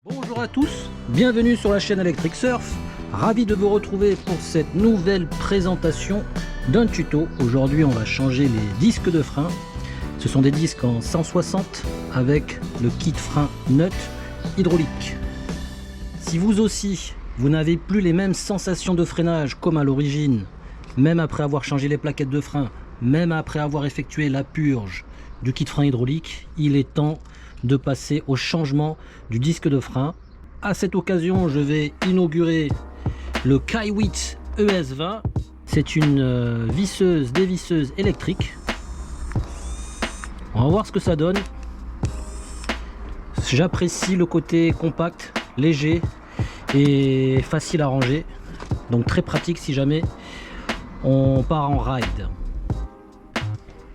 Bonjour à tous, bienvenue sur la chaîne Electric Surf. Ravi de vous retrouver pour cette nouvelle présentation d'un tuto. Aujourd'hui on va changer les disques de frein. Ce sont des disques en 160 avec le kit frein nut hydraulique. Si vous aussi vous n'avez plus les mêmes sensations de freinage comme à l'origine, même après avoir changé les plaquettes de frein, même après avoir effectué la purge du kit frein hydraulique, il est temps de passer au changement du disque de frein. À cette occasion, je vais inaugurer le Kaiwitz ES20. C'est une visseuse dévisseuse électrique. On va voir ce que ça donne. J'apprécie le côté compact, léger et facile à ranger. Donc très pratique si jamais on part en ride.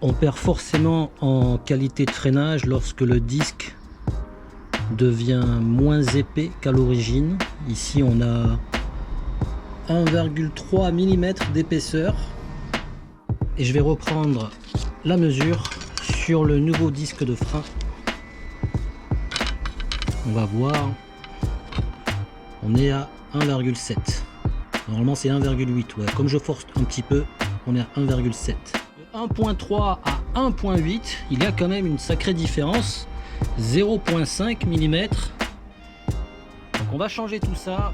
On perd forcément en qualité de freinage lorsque le disque devient moins épais qu'à l'origine. Ici on a 1,3 mm d'épaisseur et je vais reprendre la mesure sur le nouveau disque de frein. On va voir, on est à 1,7. Normalement c'est 1,8. Ouais. Comme je force un petit peu, on est à 1,7. 1.3 à 1.8, il y a quand même une sacrée différence, 0.5 mm. Donc on va changer tout ça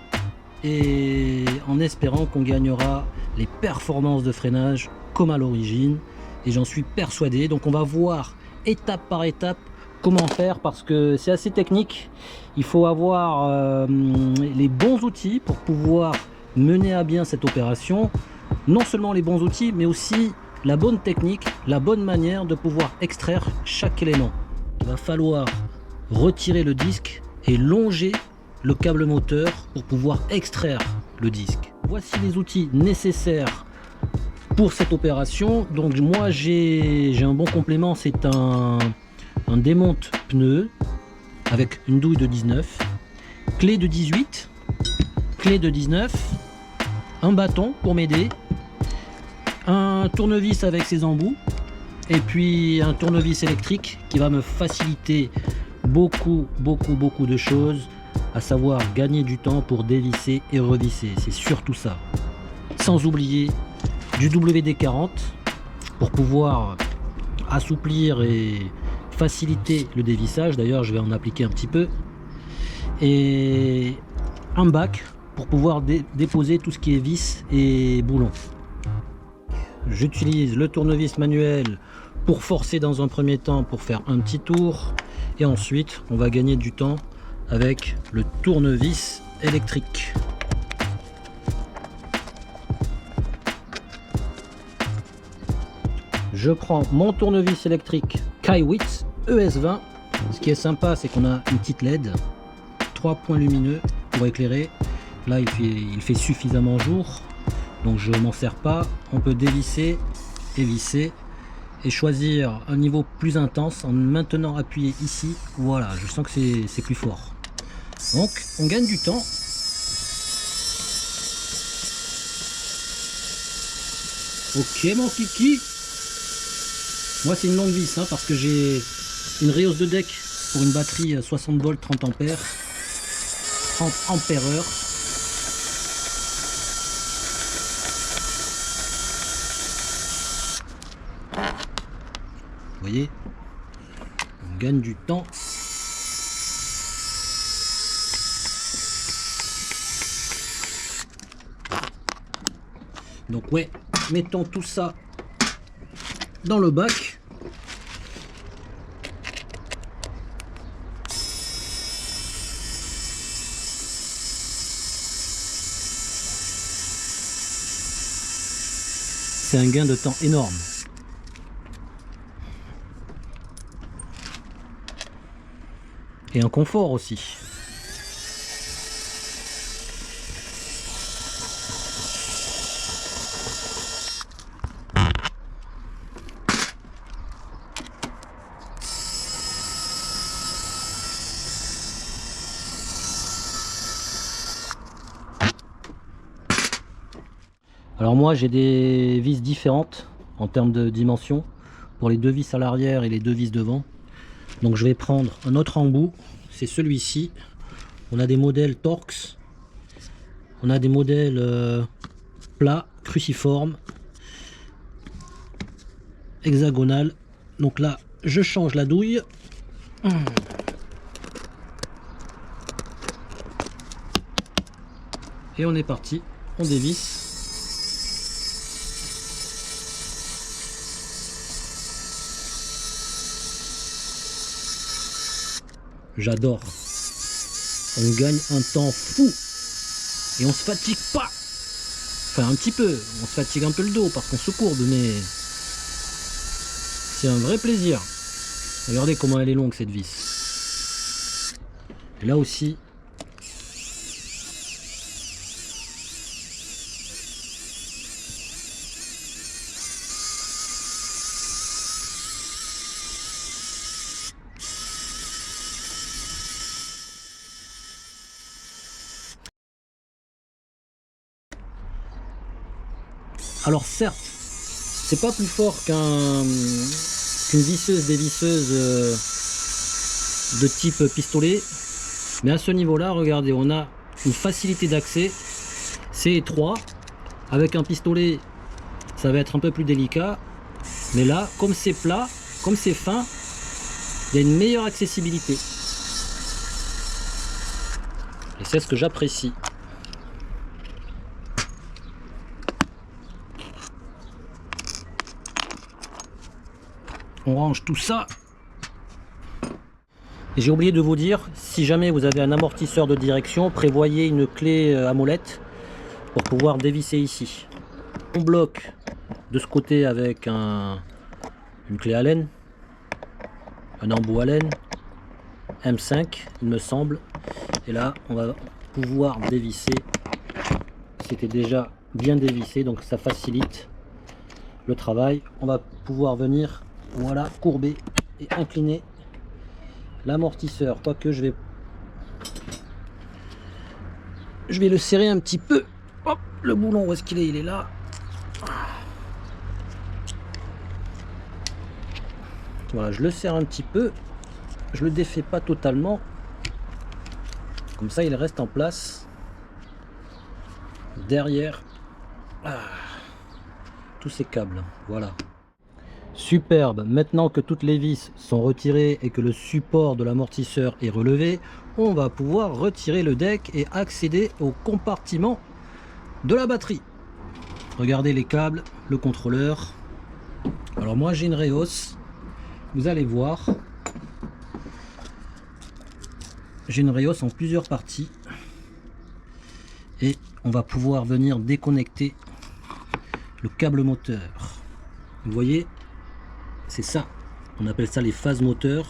et en espérant qu'on gagnera les performances de freinage comme à l'origine, et j'en suis persuadé. Donc on va voir étape par étape comment faire, parce que c'est assez technique. Il faut avoir les bons outils pour pouvoir mener à bien cette opération. Non seulement les bons outils, mais aussi la bonne technique, la bonne manière de pouvoir extraire chaque élément. Il va falloir retirer le disque et longer le câble moteur pour pouvoir extraire le disque. Voici les outils nécessaires pour cette opération. Donc moi j'ai un bon complément, c'est un démonte pneu avec une douille de 19, clé de 18, clé de 19, un bâton pour m'aider, un tournevis avec ses embouts et puis un tournevis électrique qui va me faciliter beaucoup de choses, à savoir gagner du temps pour dévisser et revisser. C'est surtout ça. Sans oublier du WD-40 pour pouvoir assouplir et faciliter le dévissage. D'ailleurs je vais en appliquer un petit peu, et un bac pour pouvoir déposer tout ce qui est vis et boulons. J'utilise le tournevis manuel pour forcer dans un premier temps pour faire un petit tour, et ensuite on va gagner du temps avec le tournevis électrique. Je prends mon tournevis électrique Kaiwitz ES20. Ce qui est sympa, c'est qu'on a une petite LED, 3 points lumineux pour éclairer. Là il fait suffisamment jour, donc je m'en sers pas. On peut dévisser et visser et choisir un niveau plus intense en maintenant appuyé ici. Voilà, je sens que c'est plus fort. Donc on gagne du temps. Ok mon kiki. Moi c'est une longue vis parce que j'ai une rehausse de deck pour une batterie 60 volts 30 ampères 30 ampères heure. Vous voyez, on gagne du temps. Donc ouais, mettons tout ça dans le bac. C'est un gain de temps énorme. Et un confort aussi. Alors moi j'ai des vis différentes en termes de dimension pour les deux vis à l'arrière et les deux vis devant. Donc je vais prendre un autre embout, c'est celui-ci, On a des modèles Torx. On a des modèles plats, cruciformes, hexagonales. Donc là, je change la douille. Et on est parti. On dévisse. J'adore. On gagne un temps fou. Et on se fatigue pas. Enfin un petit peu. On se fatigue un peu le dos parce qu'on se courbe, mais c'est un vrai plaisir. Regardez comment elle est longue cette vis. Et là aussi. Alors certes, c'est pas plus fort qu'une visseuse dévisseuse de type pistolet, mais à ce niveau-là, regardez, on a une facilité d'accès. C'est étroit. Avec un pistolet, ça va être un peu plus délicat, mais là, comme c'est plat, comme c'est fin, il y a une meilleure accessibilité. Et c'est ce que j'apprécie. On range tout ça. Et j'ai oublié de vous dire, si jamais vous avez un amortisseur de direction, prévoyez une clé à molette pour pouvoir dévisser ici. On bloque de ce côté avec une clé Allen, un embout Allen, M5 il me semble. Et là on va pouvoir dévisser. C'était déjà bien dévissé, donc ça facilite le travail. On va pouvoir venir, voilà, courber et incliner l'amortisseur, quoique je vais le serrer un petit peu. Hop, le boulon, où est-ce qu'il est? Il est là. Voilà, je le serre un petit peu, je le défais pas totalement, comme ça il reste en place derrière tous ces câbles. Voilà. Superbe. Maintenant que toutes les vis sont retirées et que le support de l'amortisseur est relevé, on va pouvoir retirer le deck et accéder au compartiment de la batterie. Regardez les câbles, le contrôleur. Alors moi j'ai une Reos, vous allez voir, j'ai une Reos en plusieurs parties et on va pouvoir venir déconnecter le câble moteur. Vous voyez, c'est ça, on appelle ça les phases moteurs,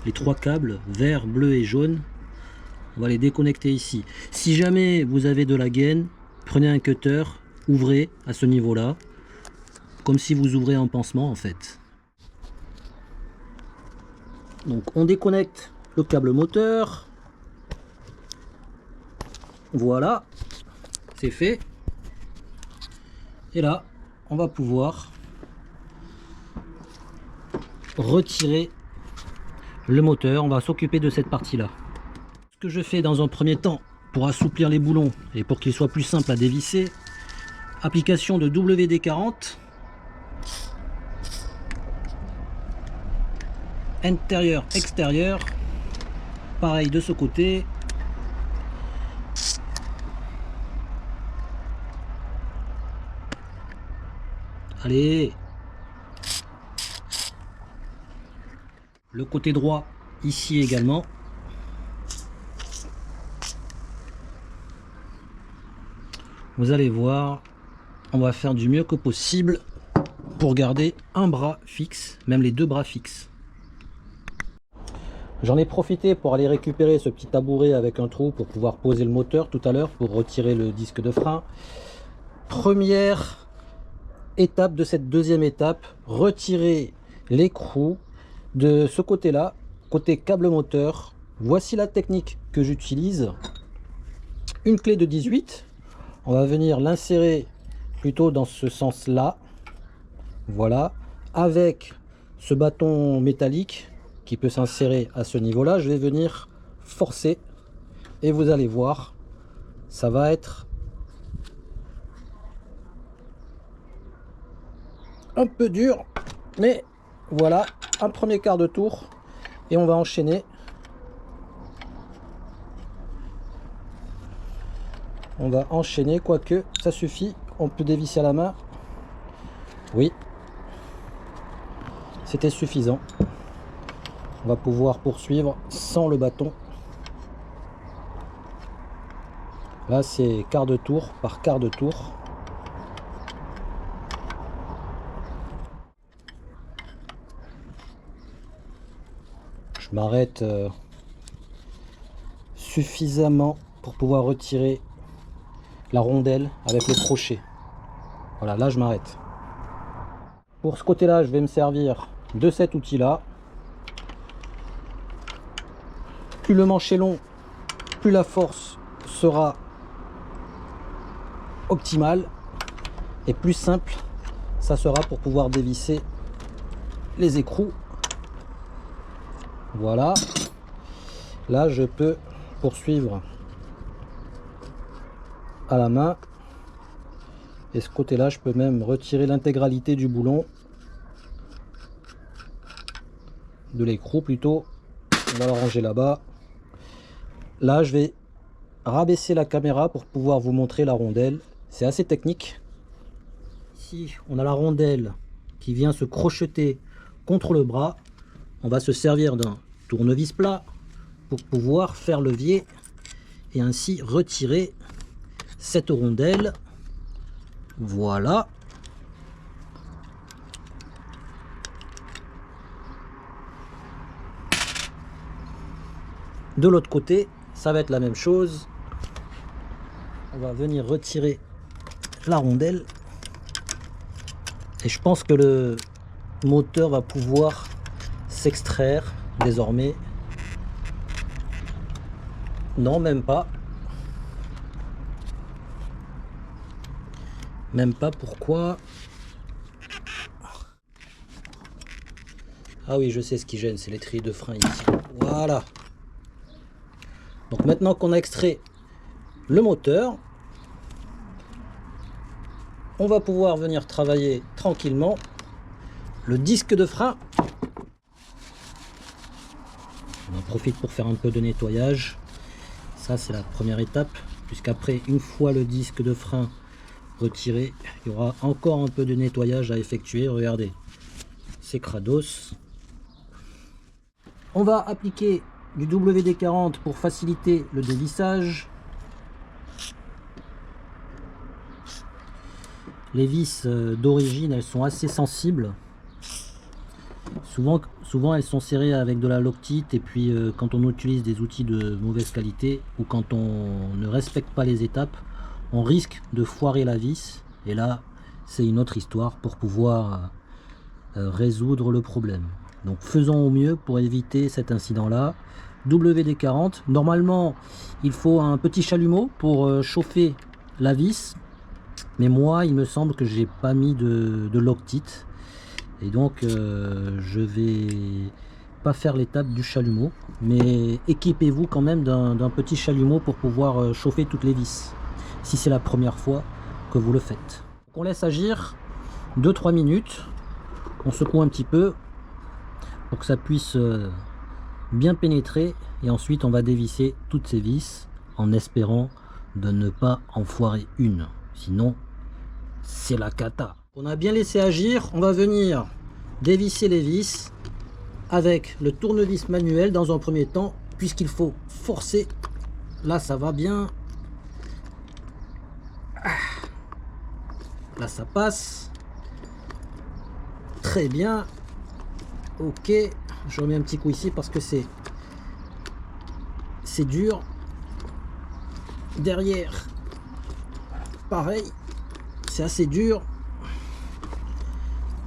les trois câbles vert, bleu et jaune. On va les déconnecter ici. Si jamais vous avez de la gaine, prenez un cutter, ouvrez à ce niveau là, comme si vous ouvrez un pansement en fait. Donc on déconnecte le câble moteur, voilà, c'est fait. Et là on va pouvoir retirer le moteur. On va s'occuper de cette partie là. Ce que je fais dans un premier temps pour assouplir les boulons et pour qu'ils soient plus simples à dévisser, application de WD-40, intérieur extérieur, pareil de ce côté. Allez, le côté droit ici également. Vous allez voir, on va faire du mieux que possible pour garder un bras fixe, même les deux bras fixes. J'en ai profité pour aller récupérer ce petit tabouret avec un trou pour pouvoir poser le moteur tout à l'heure, pour retirer le disque de frein. Première étape de cette deuxième étape, retirer l'écrou de ce côté là, côté câble moteur. Voici la technique que j'utilise. Une clé de 18, on va venir l'insérer plutôt dans ce sens là, voilà, avec ce bâton métallique qui peut s'insérer à ce niveau là. Je vais venir forcer et vous allez voir, ça va être un peu dur, mais voilà, un premier quart de tour et on va enchaîner. On va enchaîner, quoique ça suffit, on peut dévisser à la main. Oui, c'était suffisant. On va pouvoir poursuivre sans le bâton. Là, c'est quart de tour par quart de tour. Je m'arrête suffisamment pour pouvoir retirer la rondelle avec le crochet. Voilà, là je m'arrête. Pour ce côté-là, je vais me servir de cet outil-là. Plus le manche est long, plus la force sera optimale et plus simple ça sera pour pouvoir dévisser les écrous. Voilà, là je peux poursuivre à la main et ce côté là je peux même retirer l'intégralité du boulon, de l'écrou plutôt. On va le ranger là-bas. Là je vais rabaisser la caméra pour pouvoir vous montrer la rondelle. C'est assez technique. Ici on a la rondelle qui vient se crocheter contre le bras. On va se servir d'un tournevis plat pour pouvoir faire levier et ainsi retirer cette rondelle. Voilà. De l'autre côté, ça va être la même chose. On va venir retirer la rondelle. Et je pense que le moteur va pouvoir s'extraire désormais. Non, même pas. Même pas, pourquoi? Ah oui, je sais ce qui gêne, c'est les trilles de frein ici. Voilà. Donc maintenant qu'on a extrait le moteur, on va pouvoir venir travailler tranquillement le disque de frein. On en profite pour faire un peu de nettoyage. Ça, c'est la première étape, puisqu'après, une fois le disque de frein retiré, il y aura encore un peu de nettoyage à effectuer. Regardez, c'est crados. On va appliquer du WD-40 pour faciliter le dévissage. Les vis d'origine, elles sont assez sensibles. Souvent elles sont serrées avec de la loctite, et puis quand on utilise des outils de mauvaise qualité ou quand on ne respecte pas les étapes, on risque de foirer la vis, et là c'est une autre histoire pour pouvoir résoudre le problème. Donc faisons au mieux pour éviter cet incident là. WD-40, normalement il faut un petit chalumeau pour chauffer la vis, mais moi il me semble que j'ai pas mis de loctite, et donc je vais pas faire l'étape du chalumeau, mais équipez-vous quand même d'un petit chalumeau pour pouvoir chauffer toutes les vis si c'est la première fois que vous le faites. On laisse agir 2-3 minutes, on secoue un petit peu pour que ça puisse bien pénétrer, et ensuite on va dévisser toutes ces vis en espérant de ne pas en foirer une, sinon c'est la cata. On a bien laissé agir, on va venir dévisser les vis avec le tournevis manuel dans un premier temps, puisqu'il faut forcer. Là ça va bien, là ça passe très bien. Ok, je remets un petit coup ici parce que c'est dur. Derrière pareil, c'est assez dur.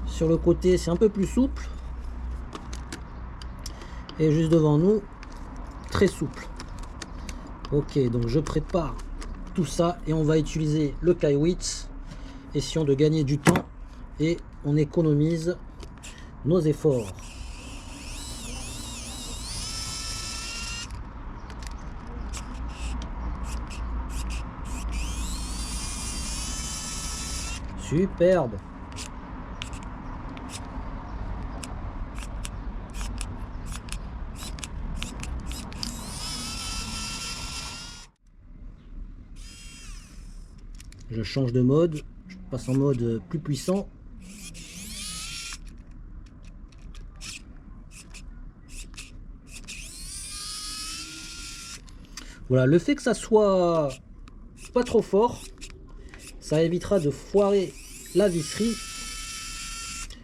Sur le côté c'est un peu plus souple, et juste devant nous très souple. Ok, donc je prépare tout ça et on va utiliser le Kaiwitz. Essayons de gagner du temps et on économise nos efforts. Superbe. Je change de mode, je passe en mode plus puissant. Voilà, le fait que ça soit pas trop fort, ça évitera de foirer la visserie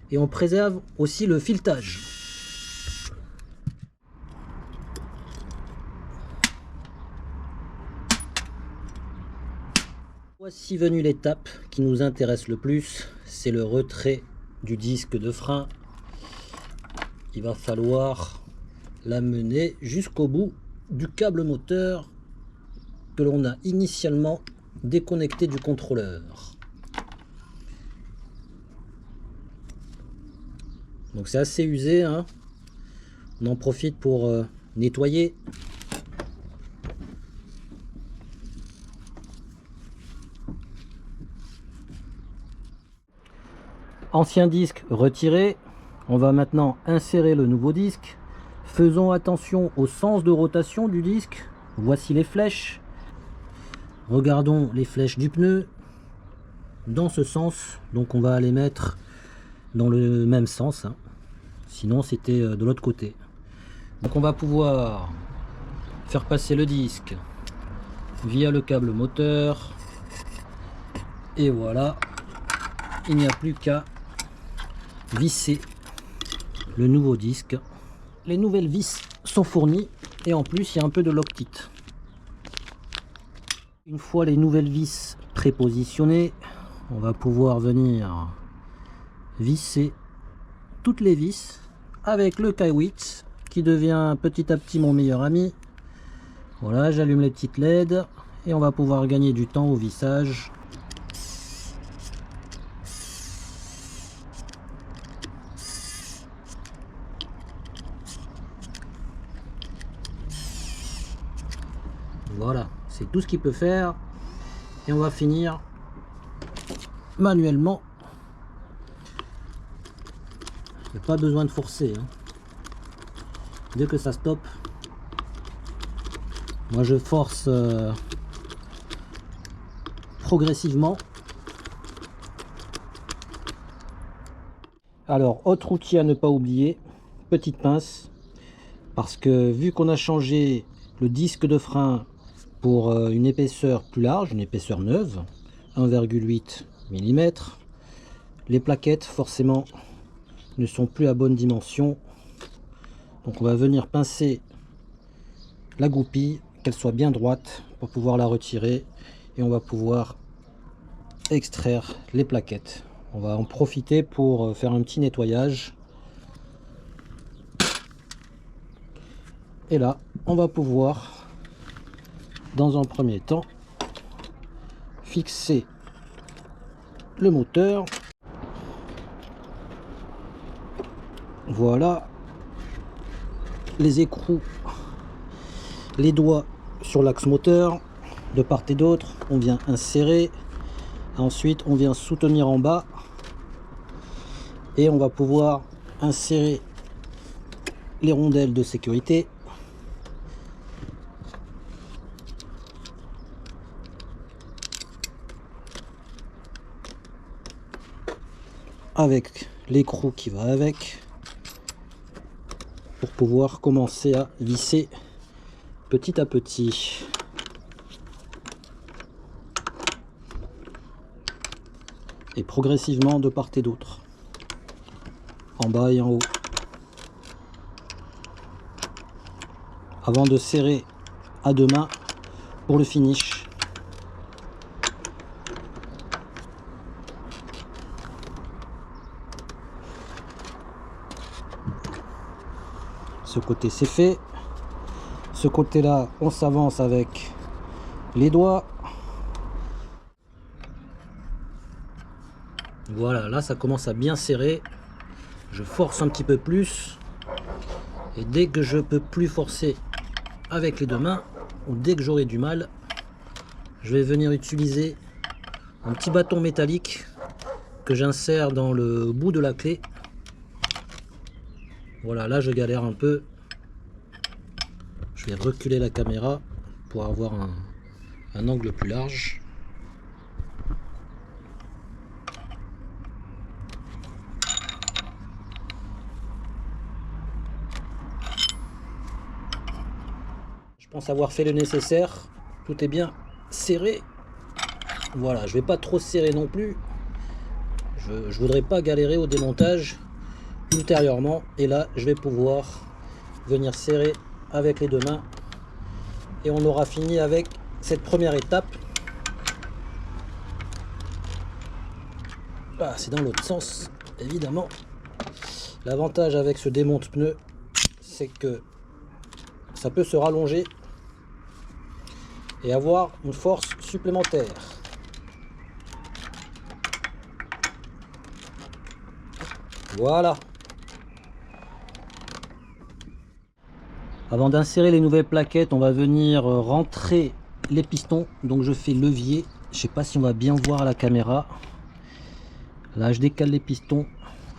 et on préserve aussi le filetage. Voici venue l'étape qui nous intéresse le plus, c'est le retrait du disque de frein. Il va falloir l'amener jusqu'au bout du câble moteur que l'on a initialement déconnecté du contrôleur. Donc c'est assez usé, hein. On en profite pour nettoyer. Ancien disque retiré, on va maintenant insérer le nouveau disque. Faisons attention au sens de rotation du disque. Voici les flèches. Regardons les flèches du pneu dans ce sens, donc on va les mettre dans le même sens, hein. Sinon c'était de l'autre côté. Donc on va pouvoir faire passer le disque via le câble moteur et voilà, il n'y a plus qu'à visser le nouveau disque. Les nouvelles vis sont fournies et en plus il y a un peu de Loctite. Une fois les nouvelles vis prépositionnées, on va pouvoir venir visser toutes les vis avec le Kaiwitz qui devient petit à petit mon meilleur ami. Voilà, j'allume les petites LED et on va pouvoir gagner du temps au vissage. Voilà, c'est tout ce qu'il peut faire et on va finir manuellement. Il n'y a pas besoin de forcer, hein. Dès que ça stoppe, moi je force progressivement. Alors, autre outil à ne pas oublier, petite pince, parce que vu qu'on a changé le disque de frein pour une épaisseur plus large, une épaisseur neuve, 1,8 mm. Les plaquettes forcément ne sont plus à bonne dimension. Donc on va venir pincer la goupille, qu'elle soit bien droite pour pouvoir la retirer. Et on va pouvoir extraire les plaquettes. On va en profiter pour faire un petit nettoyage. Et là, on va pouvoir dans un premier temps fixer le moteur. Voilà, les écrous, les doigts sur l'axe moteur de part et d'autre, on vient insérer, ensuite on vient soutenir en bas et on va pouvoir insérer les rondelles de sécurité. Avec l'écrou qui va avec, pour pouvoir commencer à visser petit à petit. Et progressivement de part et d'autre, en bas et en haut, avant de serrer à deux mains pour le finish. Ce côté c'est fait, ce côté là on s'avance avec les doigts. Voilà, là ça commence à bien serrer, je force un petit peu plus et dès que je peux plus forcer avec les deux mains ou dès que j'aurai du mal, je vais venir utiliser un petit bâton métallique que j'insère dans le bout de la clé. Voilà, là je galère un peu. Je vais reculer la caméra pour avoir un angle plus large. Je pense avoir fait le nécessaire. Tout est bien serré. Voilà, je vais pas trop serrer non plus. Je voudrais pas galérer au démontage ultérieurement. Et là, je vais pouvoir venir serrer avec les deux mains. Et on aura fini avec cette première étape. Ah, c'est dans l'autre sens, évidemment. L'avantage avec ce démonte pneu, c'est que ça peut se rallonger et avoir une force supplémentaire. Voilà. Avant d'insérer les nouvelles plaquettes, on va venir rentrer les pistons. Donc je fais levier. Je sais pas si on va bien voir à la caméra. Là, je décale les pistons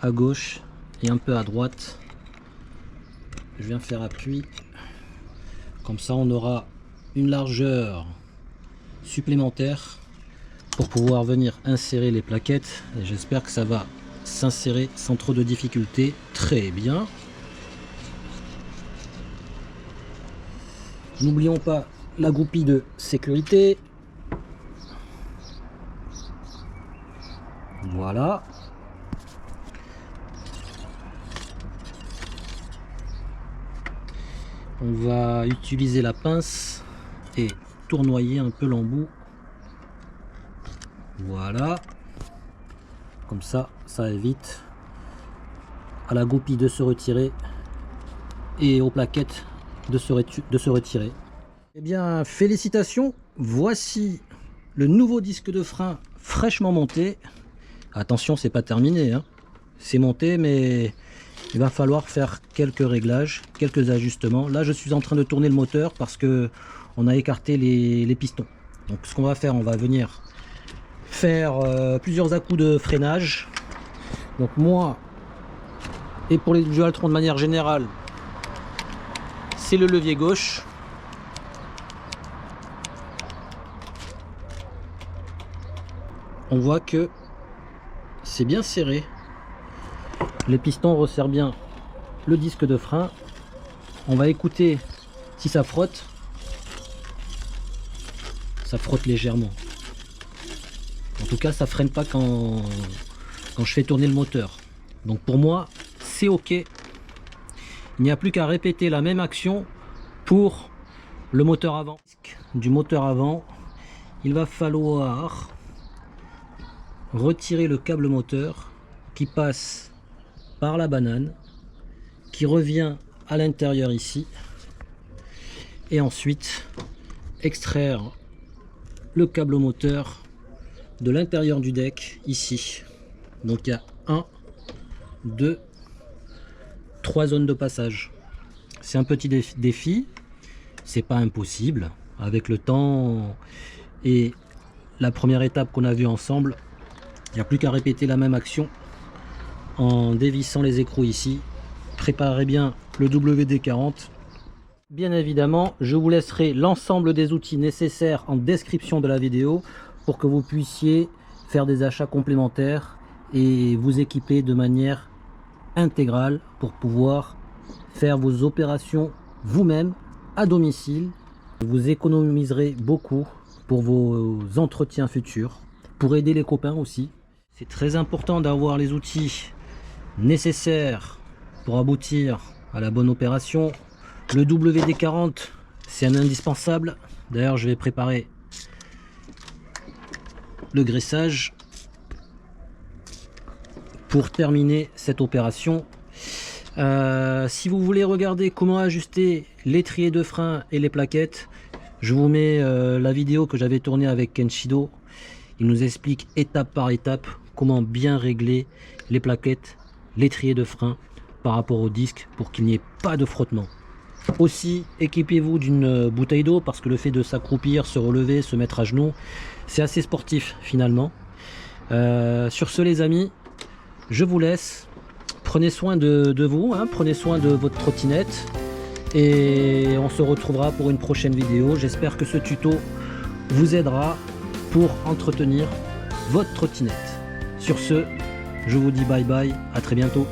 à gauche et un peu à droite. Je viens faire appui. Comme ça, on aura une largeur supplémentaire pour pouvoir venir insérer les plaquettes. Et j'espère que ça va s'insérer sans trop de difficultés. Très bien. N'oublions pas la goupille de sécurité. Voilà. On va utiliser la pince et tournoyer un peu l'embout. Voilà. Comme ça, ça évite à la goupille de se retirer et aux plaquettes de se retirer. Eh bien, félicitations. Voici le nouveau disque de frein fraîchement monté. Attention, c'est pas terminé, hein. C'est monté, mais il va falloir faire quelques réglages, quelques ajustements. Là, je suis en train de tourner le moteur parce que on a écarté les pistons. Donc, ce qu'on va faire, on va venir faire plusieurs à-coups de freinage. Donc moi, et pour les Dualtron de manière générale, c'est le levier gauche. On voit que c'est bien serré. Les pistons resserrent bien le disque de frein. On va écouter si ça frotte. Ça frotte légèrement. En tout cas, ça freine pas quand je fais tourner le moteur. Donc pour moi, c'est ok. Il n'y a plus qu'à répéter la même action pour le moteur avant. Du moteur avant, il va falloir retirer le câble moteur qui passe par la banane, qui revient à l'intérieur ici, et ensuite extraire le câble moteur de l'intérieur du deck ici. Donc il y a 1, 2, 3 zones de passage. C'est un petit défi, c'est pas impossible. Avec le temps et la première étape qu'on a vue ensemble, il n'y a plus qu'à répéter la même action en dévissant les écrous ici. Préparez bien le WD-40. Bien évidemment, je vous laisserai l'ensemble des outils nécessaires en description de la vidéo pour que vous puissiez faire des achats complémentaires et vous équiper de manière intégrale pour pouvoir faire vos opérations vous-même à domicile. Vous économiserez beaucoup pour vos entretiens futurs, pour aider les copains aussi. C'est très important d'avoir les outils nécessaires pour aboutir à la bonne opération. Le WD-40, c'est un indispensable. D'ailleurs, je vais préparer le graissage pour terminer cette opération. Si vous voulez regarder comment ajuster l'étrier de frein et les plaquettes, je vous mets la vidéo que j'avais tournée avec Kenshido. Il nous explique étape par étape comment bien régler les plaquettes, l'étrier de frein par rapport au disque pour qu'il n'y ait pas de frottement. Aussi, équipez-vous d'une bouteille d'eau parce que le fait de s'accroupir, se relever, se mettre à genoux, c'est assez sportif finalement. Sur ce les amis, je vous laisse. Prenez soin de vous, hein, prenez soin de votre trottinette. Et on se retrouvera pour une prochaine vidéo. J'espère que ce tuto vous aidera pour entretenir votre trottinette. Sur ce, je vous dis bye bye, à très bientôt.